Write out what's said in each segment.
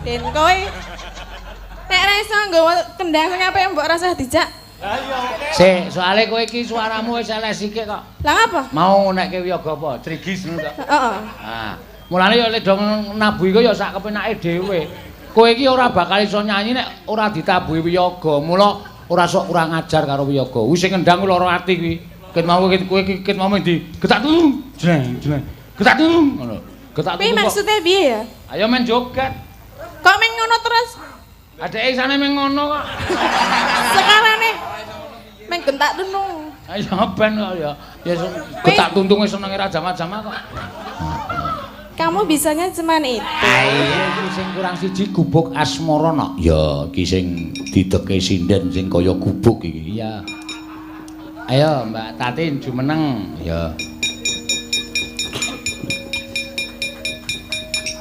Den kowe nek ra iso nggawa kendang sing apik mbok rasah dijak. Sik, soalé kowe iki suaramu wis elek sithik kok. Lah ngapa? Mau nekke wiyaga apa? Trigis ngono to. Heeh. Ah, mulane ya lek dong nabuhi kok ya sak kepenake dhewe. Kowe iki ora bakal iso nyanyi nek ora ditabuhi wiyaga. Mula ora sok kurang ajar karo wiyaga. Wis sing ngendang lara ati kuwi. Ket mau kowe iki ket mau di getak tulung. Jreng, jreng. Getak tulung ngono. Getak tulung. Piye maksudnya piye ya? Ayo men joget. Kok men ngono terus? Adeke isane men ngono kok. Sekarane men gentak tunung. Ayo ben kok ya. Ya getak tuntung wis senenge ra jama-jama kok. Kamu bisanya cuman itu. Iya iki sing kurang siji gubuk asmarana. Ya iki sing dideke sinden sing kaya gubuk iki. Iya. Ayo Mbak Tatin jumeneng. Ya.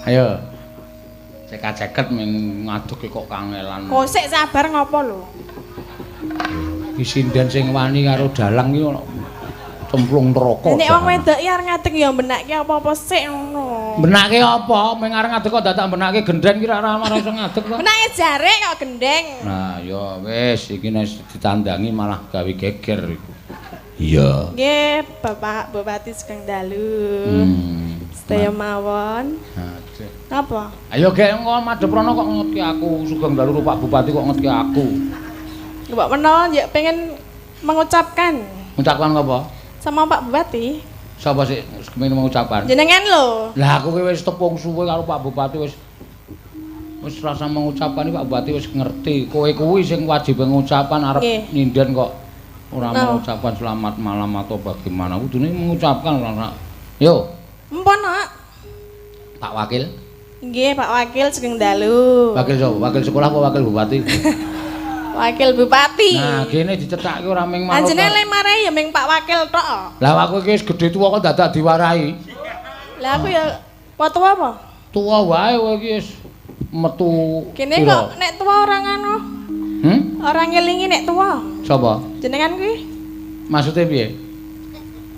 Ayo. Ceket-ceket ming ngaduke kok kangelan. Kok sik sabar ngopo lho? Iki sinden sing wani karo dalang iki ono cemplung neraka. Nek wong wedok iki arep ngadeg ya mbenakke apa-apa sik ngono. Benake apa? Ming arep ngadeg kok dadak benake gendeng ki ora iso ngadeg kok. Benake jare kok gendeng. Nah, ya wis iki nek ditandangi malah gawe geger iku. Iya. Nggih, Bapak Bupati Sugeng Dalu. Sedaya mawon. Apa? Ayo gek engko madhep rono kok ngetki aku, Sugeng Dalu Pak Bupati kok ngetki aku. Mbok menawa ya pengen mengucapkan. Ngucapkan apa? Sama Pak Bupati. Sapa sih kepengin mengucapkan? Jenengan lho. Lah aku ki wis tepung suwe karo Pak Bupati wis rasa mengucapkan Pak Bupati wis ngerti. Kowe kuwi sing wajib mengucapkan arep ninden kok ora mengucapkan selamat malam atau bagaimana. Kudune mengucapkan ora. Yo. Mpun, Nak. Pak Wakil. Nggih, Pak Wakil Sugeng Dalu. Wakil sapa? Wakil sekolah apa wakil bupati? Wakil Bupati. Nah, kene dicethake ora ming manut. Anjene le marai ya ming Pak Wakil tok. Lah aku iki wis gedhe tuwa kok dadak diwarai. Lah aku ya tua apa? Tuwa wae kowe iki wis metu. Kene kok nek tua ora ngono. Ora ngelingi nek tua. Sapa? Jenengan kuwi? Maksudnya piye?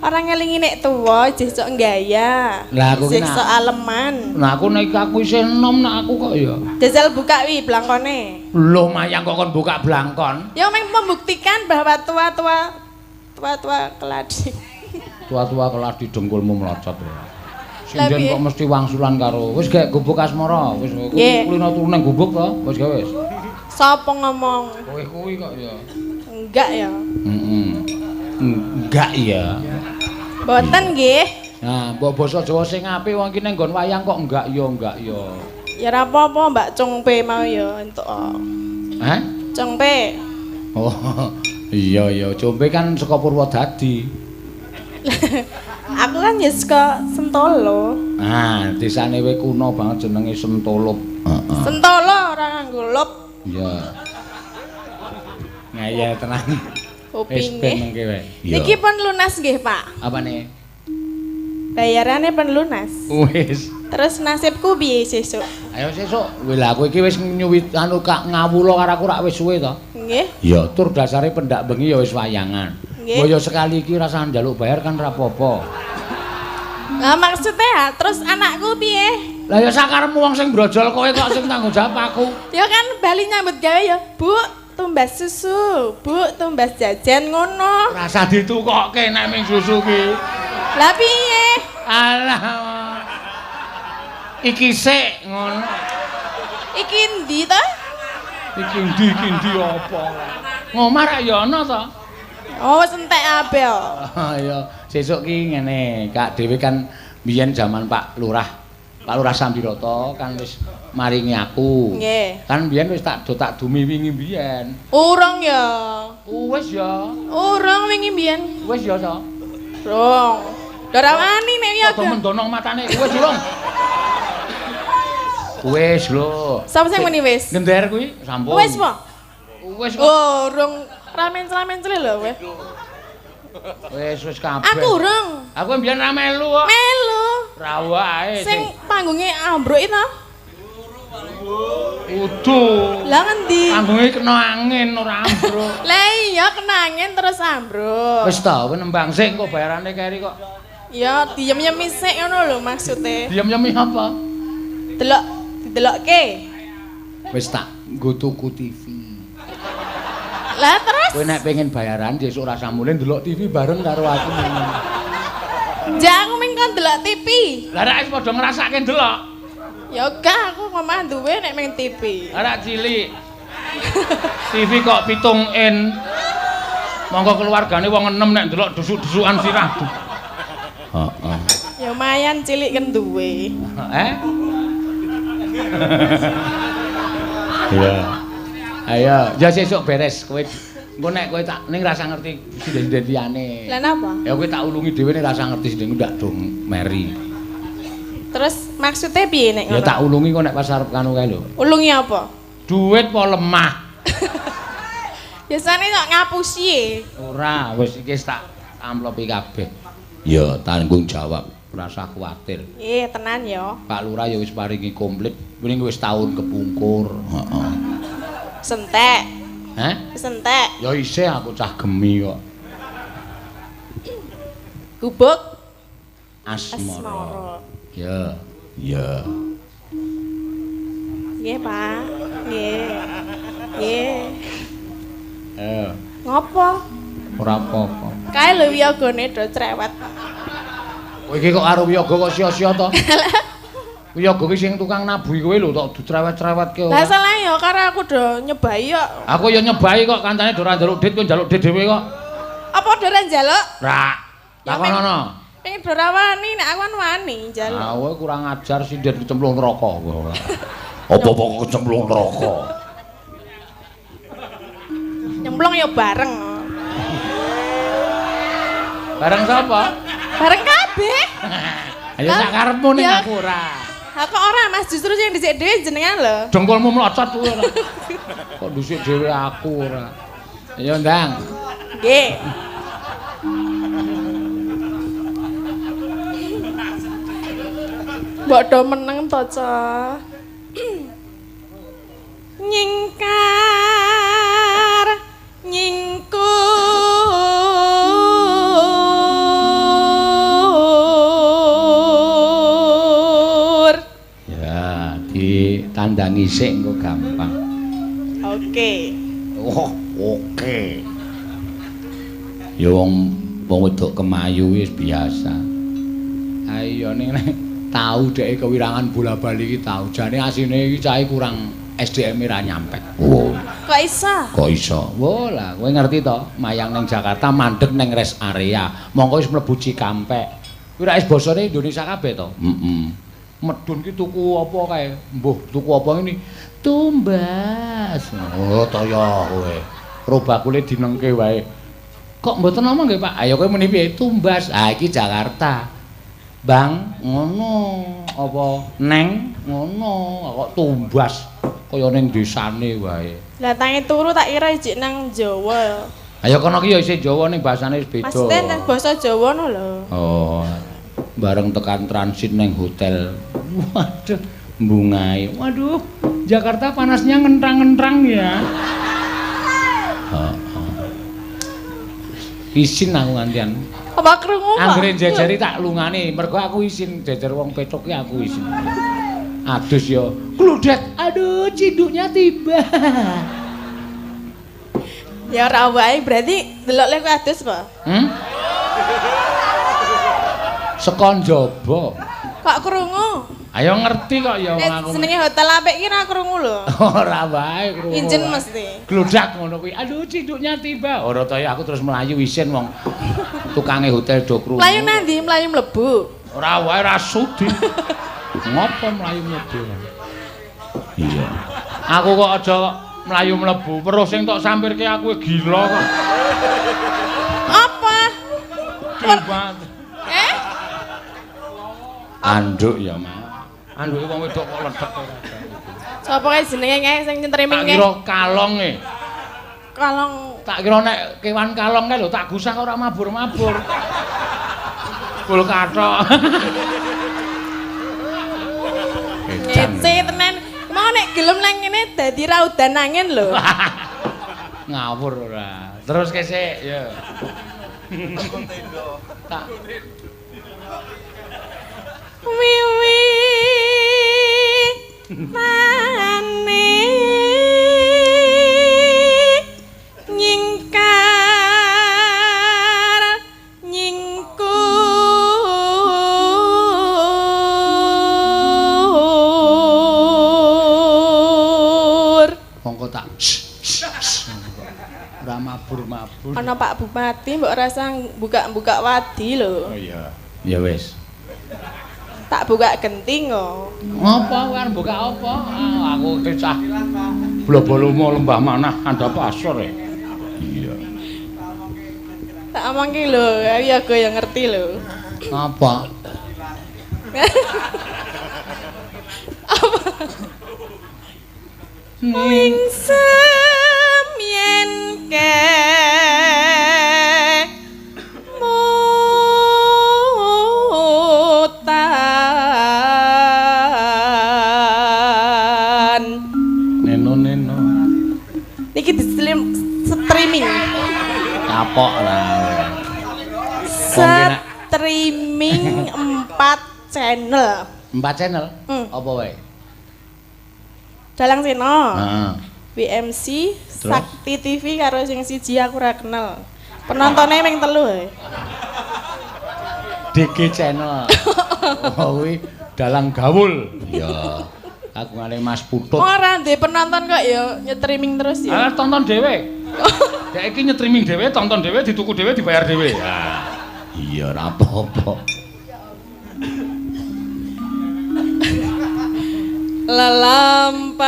Ora ngelingi nek tua, jeh sok gaya. Lah aku ki sok aleman. Nah aku nek aku isih enom nek aku kok ya. Jajal buka wi blangkone. Lho mayang kok kon buka blangkon. Ya meng membuktikan bahwa tua keladi. Tua-tua keladi dengkulmu melocot ya. Sinden kok mesti wangsulan karo. Wis gek gubuk asmara, wis kulino turu nang gubuk to. Wis gawe wis. Sapa ngomong? Kowe kuwi kok ya. Enggak ya. Enggak ya. Mboten nggih. Nah, mbok basa Jawa sing apik wong iki nang nggon wayang kok enggak ya. Ya ora apa-apa, Mbak Cungpe mau ya entuk. Hah? Cungpe. Oh, iya, Cumpe kan saka Purwodadi. Aku kan ya saka Sentolo. Ah, desane we kuno banget jenenge Sentolo. Heeh. Sentolo ora nganggo lop. Iya. Ngaya tenan. Kupinge. Ben mengke wae. Niki pun lunas nggih, Pak. Apane? Bayarannya pun lunas. Wis. Terus nasibku piye sesuk? Ayo sesuk. Wis lah kowe iki wis nyuwit anu kak ngawula karo aku rak wis suwe to. Nggih. Ya, tur dasare pendak bengi ya wis wayangan. Nggih. Mbok ya sekali iki rasa njaluk bayar kan ra apa-apa. Lah maksudnya terus anakku piye? Lah ya sakarepmu wong sing brojol kowe kok sing tanggung jawab aku. Ya kan bali nyambut gawe ya, Bu. Tumbas susu, Bu, tumbas jajan ngono. Rasa ditukokke nek ming susu ki. Lah piye? Alah. Iki sik ngono. Iki endi to? Iki ndi apa? Ngomah ra ya ana to? Oh, wis entek abe yo. Ya, sesuk ki ngene, Kak dhewe kan biyen zaman Pak Lurah Sambiroto kan wis maringi aku. Nggih. Kan biyen wis tak dumi wingi biyen. Urung ya. Wis ya. Urung wingi biyen. Wis ya to. Rong. Ora wani nek ya. Kok mendonong matane wis urung. Wis lho. Sapa sing muni wis? Gender kuwi sampun. Wis po? Wis kok. Oh, urung ramen-ramen lho wis. Wis kabeh. Aku urung. Aku mbiyen ra melu kok. Melu. Ra wae. Sing panggunge ambruk itu. Udu. Lah ngendi? Panggunge kena angin ora ambruk. Lah iya kena angin terus ambruk. Wis ta, kowe nembang sik kok bayarane keri kok. Ya diem-diem sik ngono lho maksude. Diem-diem apa? Didelokke. Wis tak nggo tuku TV. Lah terus? Kowe nek pengen bayaran sesuk ora samune ndelok TV bareng karo aku. Ja aku ming kon delok TV. Lah rak padha ngrasake ndelok. Ya gak aku ngomah duwe nek ming TV. Ora cilik. TV kok 7 in. Monggo keluargane wong 6 nek ndelok dusuk-dusukan sirah. Heeh. Ya lumayan cilik kan duwe. Iya. Ayo, ya sesuk beres kowe. Engko nek kowe tak ning rasa ngerti sinden-sinden liyane. Lah napa? Ya kowe tak ulungi dhewe nek rasa ngerti sinden ndak dong meri. Terus maksudnya piye nek ngono? Ya tak ulungi kok nek pas arep kanu kae lho. Ulungi apa? Duit po lemah. Biasane kok ngapusi. Ora, wis iki tak amplopi kabeh. Ya, tanggung jawab, ora usah kuwatir. Tenan ya. Pak Lurah ya wis paringi komplit, wingi wis taun kepungkur. Heeh. Sentek. Hah? Sentek. Ya isih aku cah gemi kok. Gubuk Asmara. Ya. Ya. Nggih, Pak. Nggih. Nggih. Ngopo? Ora apa-apa. Kae lho wiyagane do cerewet. Kowe iki kok karo wiyaga kok sia-sia to? Wiyaga ki sing tukang nabuhi kowe lho tok dicerewet-cerewetke ora. Lah salah ya karo aku do nyebai kok. Aku ya nyebai kok kancane do ora njaluk dit kowe njaluk dit dhewe kok. Apa do ora njaluk? Ra. Takonono. Pengen do ra wani nek aku kan wani njaluk. Ah kowe kurang ajar sinden kecemplung neraka kowe. Apa-apa kok kecemplung neraka. Nyemplung ya bareng. Bareng sapa? Bareng kabeh. Ayo sak karepmu ning Ya. aku ora. Ha kok ora Mas justru sing dhisik dhewe jenengan lho. Dengkulmu mlocot kuwi ora. Kok dhisik dhewe aku ora. Ayo ndang. Nggih. Mbok do meneng to, Cah. Nyingkar nyingkur. Ya, ditandangi sik engko gampang. Oke. Oh, oke. Ya wong wedok kemayu wis biasa. Ayo ning tau dhek kewirangan bola-bali iki tau. Jane asine iki cahe kurang SDM-e ra nyampe. Oh. Kok iso? Kok iso? Wah lah, kowe ngerti to, mayang ning Jakarta mandeg ning rest area. Mongko wis mlebu Cikampek. Kuwi ra wis basane Indonesia kabeh to? Heeh. Medun ki tuku apa kae? Mbuh, tuku apa ngene? Tumbas. Oh, to ya kowe. Roba kulit dinengke wae. Kok mboten ngomong nggih, Pak? Ayo kowe muni piye? Tumbas. Ah, iki Jakarta. Bang, ngono. Apa neng ngono. Kok tumbas. Kaya ning desane wae. Lah tangi turu tak kira ijik nang Jawa. Ayo kono ki ya isih Jawa ning basane wis beda. Maksudnya nang basa Jawa no lho. Oh. Bareng tekan transit ning hotel. Waduh, mbungai. Waduh, Jakarta panasnya ngentrang-ngentrang ya. Heeh. Isin aku ngantian. Apa krungu kok? Anggere jejeri tak lungane, mergo aku isin jejer wong petok ki aku isin. Adus yo, gludek. Aduh, ciduknya tiba. Ya ora wae, berarti delok lek adus apa? Sekon jaba. Kok krungu? Ayo ngerti kok ya wong Nek aku. senenge hotel apik ki ora krungu lho. Ora wae krungu. Injen wae. mesti. Gludak ngono kuwi. Aduh, ciduknya tiba. Ora to ya aku terus melayu isin wong tukange hotel do krungu. Mlayu nandi? Mlayu mlebu. Ora wae ra sudi. Ngopo mlayu mlebu? Iya. Aku kok aja mlayu mlebu, weruh sing tok sampirke aku gila kok. Apa? Tiba. Anduk ya, Mas. Anduke wong wedok kok ledek ora. Sapa kae jenenge kae sing nyentrimi Tak kae? kira kalong e. Kalong. Tak kira nek kewan kalong kae lho tak gusah ora mabur-mabur. Kul kathok. Ngece tenan. Mau nek gelem nang ngene dadi raudan angin lho. Ngawur ora. Terus kesik ya. Tak Wiwi manis Ora mabur-mabur. Ana Pak Bupati mbok rasa buka-buka wadi lho. Oh iya. Ya wis. Tak buka genting kok. Apa kan buka apa? Aku cah blobolomo lembah manah andhap asor e. Iya. Tak omongke lho, ya go yang ngerti lho. Apa? Apa? Ning semyen ke mutan. Neno. Niki di streaming. Kapok lah. Streaming 4 channel. 4 channel? Hmm. Apa wae? Dalang Seno. Heeh. BMC, Sakti TV karo sing siji aku ora kenal. Penontonnya ming 3 DG channel. Oh kuwi dalang gaul. Iya. Aku ngene Mas Putut. Ora ndek penonton kok ya nyetriming terus ya. Ah tonton dhewe. Dek iki nyetriming dhewe, tonton dhewe, dituku dhewe, dibayar dhewe. Ah. Iya ora apa-apa. Lelampahan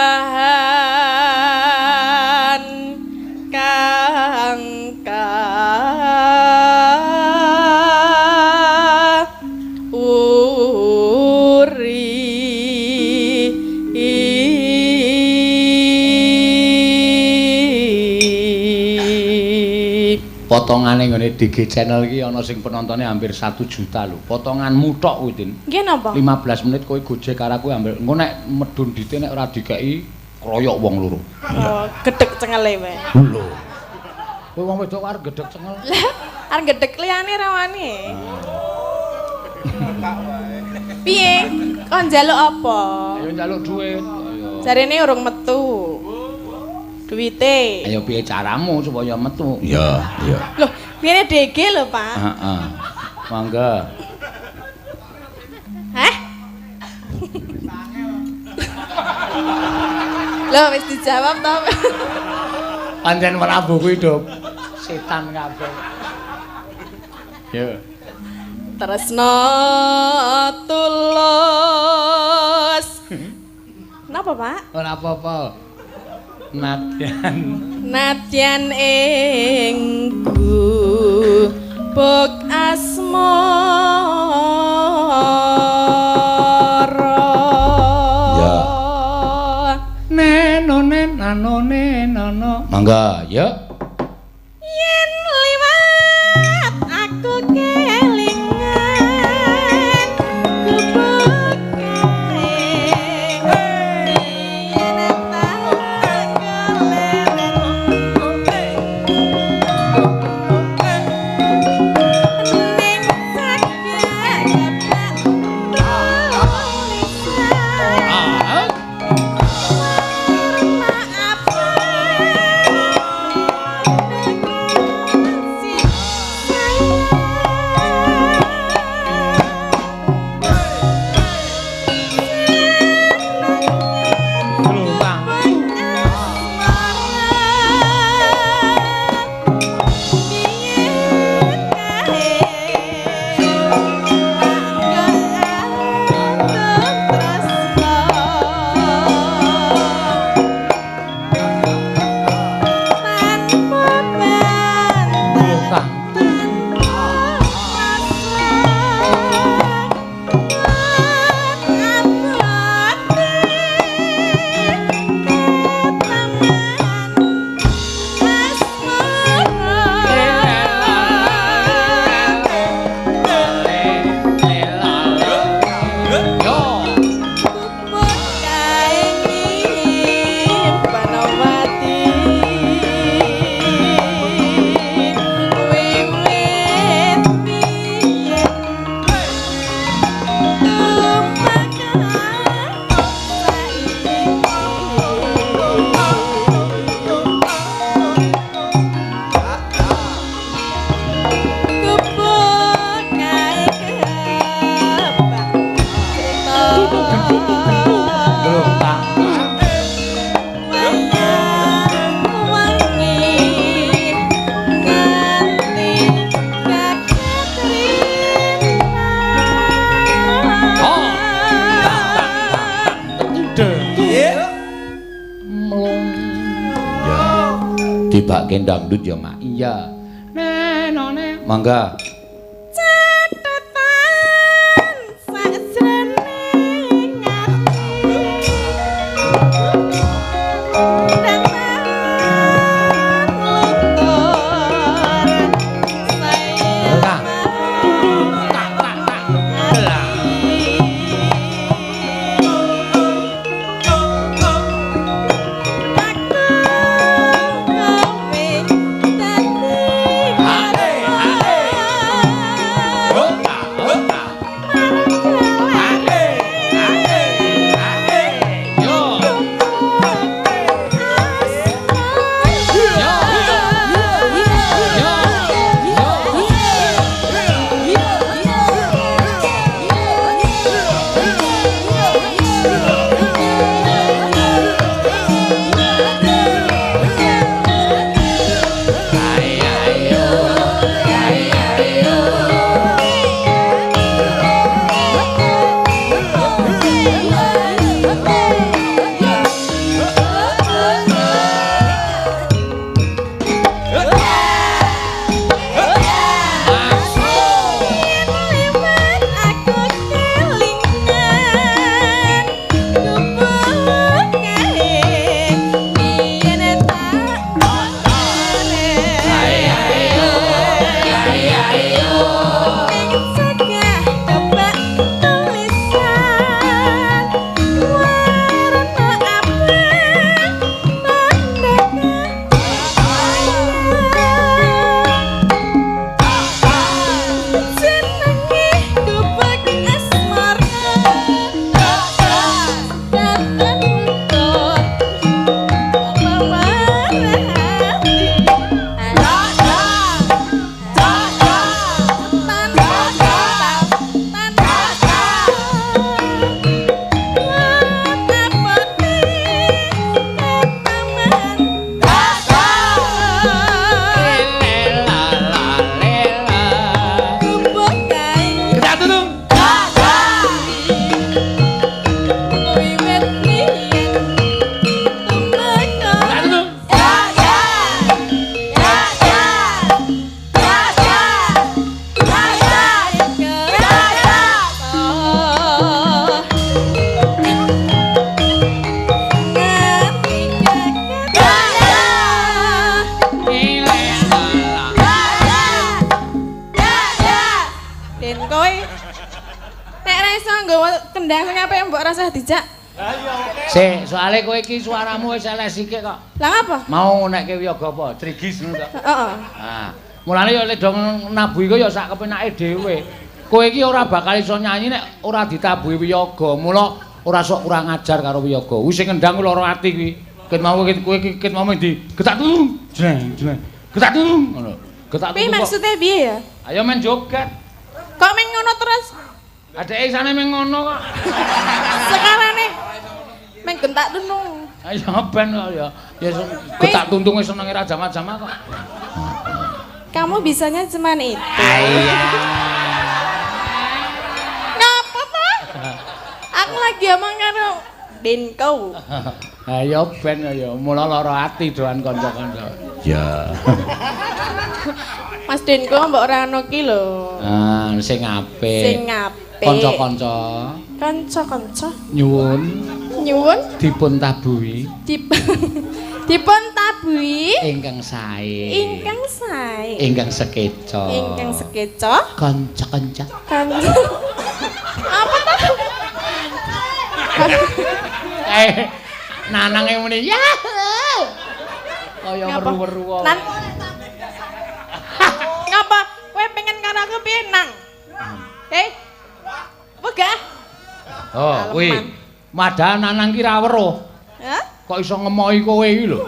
kang Potongane ngene DG channel iki ana sing penontonnya hampir 1 juta lho. Potonganmu tok kuwi, Din. Nggih napa? 15 menit kowe gojek karo aku ambil. Engko nek medun dite nek ora dikeki kroyok wong loro. Oh, gedhek cengele wae. Lho. Kowe wong wedok arep gedhek cengel. Lah, arep gedhek liyane ra wani. Piye? Kon njaluk apa? Ayo njaluk dhuwit. Ayo. Jarene urung metu. Duwite. Ayo piye caramu supaya metu? Iya, iya. Loh, piye DG lho, Pak? Heeh. Mangga. Hah? Loh, wis dijawab to. Pancen Prabu kuwi do setan kabeh. Yo. Tresno tulus. Napa, Pak? Ora apa-apa. Nadyan ing gubuk asmara. Ya. Neno. Mangga, ya. Yen liwat aku kelingan gubuk kae. Yen Dibake dangdut ya, Mak. Iya. Nenone. Mangga. Catatan sajroning ati. kendang sing apik mbok rasah dijak. Sik, soalé kowe iki suaramu wis elek sithik kok. Lah ngapa? Mau nekke wiyaga apa? Trigis ngono to. Heeh. Ah, mulane ya lek dong nabuhi iku ya sak kepenake dhewe. Kowe iki ora bakal iso nyanyi nek ora ditabuhi wiyaga. Mula ora sok kurang ajar karo wiyaga. Wis sing ngendang lara ati kuwi. Ket mau kowe iki ket mau di getak tulung. Jreng, jreng. Getak tulung ngono. Getak tulung. Piye maksudnya piye ya? Ayo men joget. Kok men ngono terus? Adeke isane men ngono kok. Sekarane men gentak tunung. Ayo ben kok ya. Ya getak tuntung wis senenge ra jama-jama kok. Kamu bisanya cuman itu. Iya. Ngapa toh? Aku lagi omong karo Denko. Ayo ben ya, mula lara ati doan kanca-kanca. Ya. Mas Denko mbok ora ono ki lho. Ah, sing apik. Sing apik. Kanca-kanca. Kanca-kanca. Nyuwun. Nyuwun Dipun tabuhi. Dipun tabuhi. Ingkang sae. Ingkang sae. Ingkang sekeca. Ingkang sekeca. Kanca-kanca. Apa toh? Nanange muni ya. Kaya weru-weru wae. Ngapa kowe pengen karo aku piye nang? Wegah. Oh, kuwi. Madha nanang ki ra weruh. Hah? Kok iso ngemohi kowe iki lho.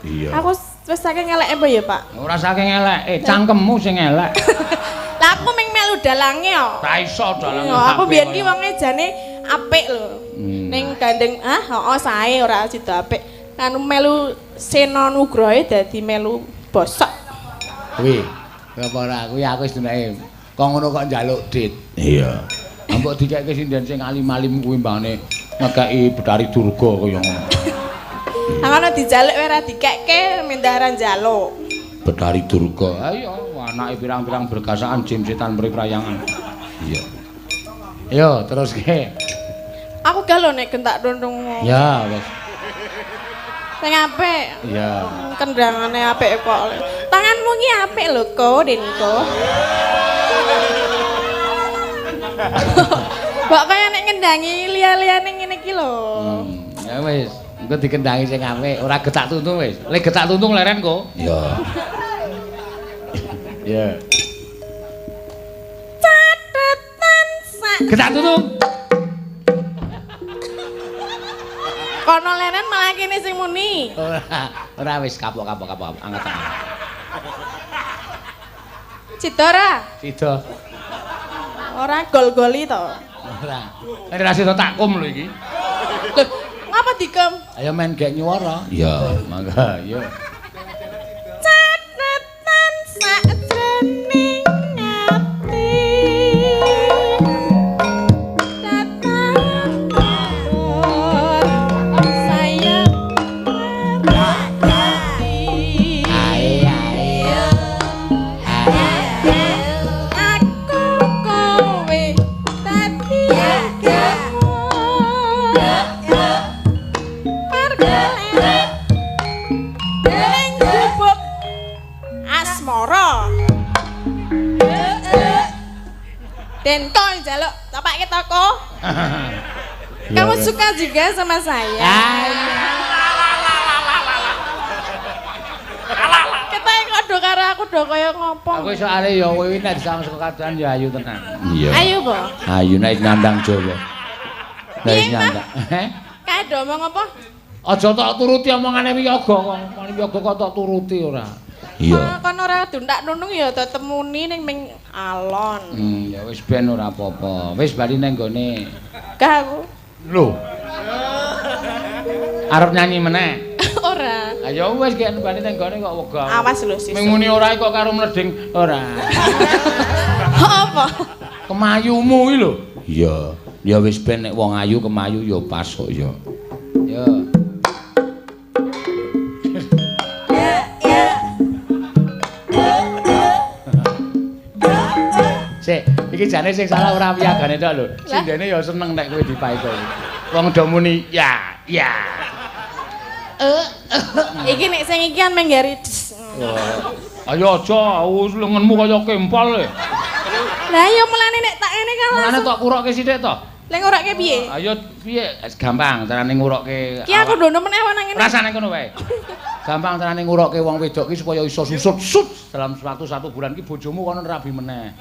Iya. Aku wis saking eleke apa ya, Pak? Ora saking eleke, cangkemmu sing elek. Lah aku ming melu dalange yo. Ra iso dalange. Aku biyen ki wonge jane apik lho. Ning gandeng heeh sae ora sida apik. Anu melu Sena Nugroho dadi melu bosok. Kuwi, apa ora kuwi aku wis dunake. Kok ngono kok njaluk dit. Iya. Ambok dikeke sinden sing alim-alim kuwi mbane ngekeki Betari Durga kaya ngono. Ngono dijaluk ora dikekke mendaran njaluk. Betari Durga. Ayo anake pirang-pirang bergasaan jin setan mriprayangan. Iya. Yo teruske. Aku galo nek gentak tundung. Ya wis. Sing apik. Iya. Kendangane apik kok. Tanganmu ki apik lho, Ko, Denko. Mbok kaya nek ngendangi liya-liyane ngene iki lho. Ya wis, engko dikendangi sing apik, ora getak tuntung wis. Lek getak tuntung leren kok. Iya. Iya. Catetan sak. Getak tuntung. Kono leren malah kene sing muni. Ora wis kapok angkat tangan. Cidora. Sida. Ora gol-goli to. Ora. Nek ra sida takum lho iki. Lho, ngapa dikem? Ayo main gek nyuwara. Iya, mangga, yo. Catetan sakjroning ati. Denko jaluk tapake toko. Kamu suka juga sama saya? Kita kok do karo aku do kaya ngopo? Aku soalé ya wiwi nek disang saka kadoan ya ayu tenan. Iya. Ayu po? Ayu nek nyandang Jawa. Nek nyandang. Kae do omong apa? Aja tak turuti omongane Wiyaga kok. Wiyaga kok tak turuti ora. Iya. Kon ora dundak nunung ya tetep muni ning ming alon. Ya wis ben ora apa-apa. Wis bali nang gone. Gak aku. Lho. Arep nyanyi meneh. Ora. Ayo wis gek bali nang gone kok wegah. Awas lho sis. Ming muni ora kok karo mleding ora. Apa? Kemayumu iki lho. Iya. Ya wis ben nek wong ayu kemayu ya pas kok ya. Ya. Sik, iki jane sing salah ora wiyagane tok lho. Sing dene ya seneng nek kowe dipaito. Wong do muni ya, ya. Iki nek sing iki kan menggari. Ayo aja, lengenmu kaya kempal e. Lah iya mulane nek tak ngene kan Mulane tok kurokke sithik to. Lek ngurake piye? Ayo piye? Gampang carane ngurokke. Ki aku ndono meneh ana ngene. Rasane ngono wae. Gampang carane ngurokke wong wedok ki supaya iso susut dalam satu bulan ki bojomu kono rabi meneh.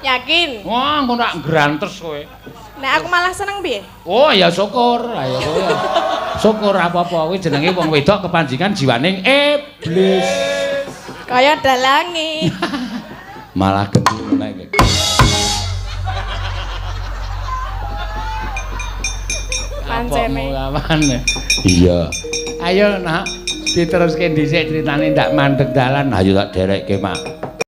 Yakin? Wah, engko tak grantes kowe. Nek aku malah seneng piye? Oh, ya syukur. Ayo kowe. Syukur apa-apa kuwi jenenge wong wedok kepanjingan jiwaning iblis. Kaya dalange. Malah gede meneh iki. Pancene. Apane? Iya. Ayo, Nak. Diteruske dhisik critane ndak mandeg dalan. Ayo tak derekke, Mak.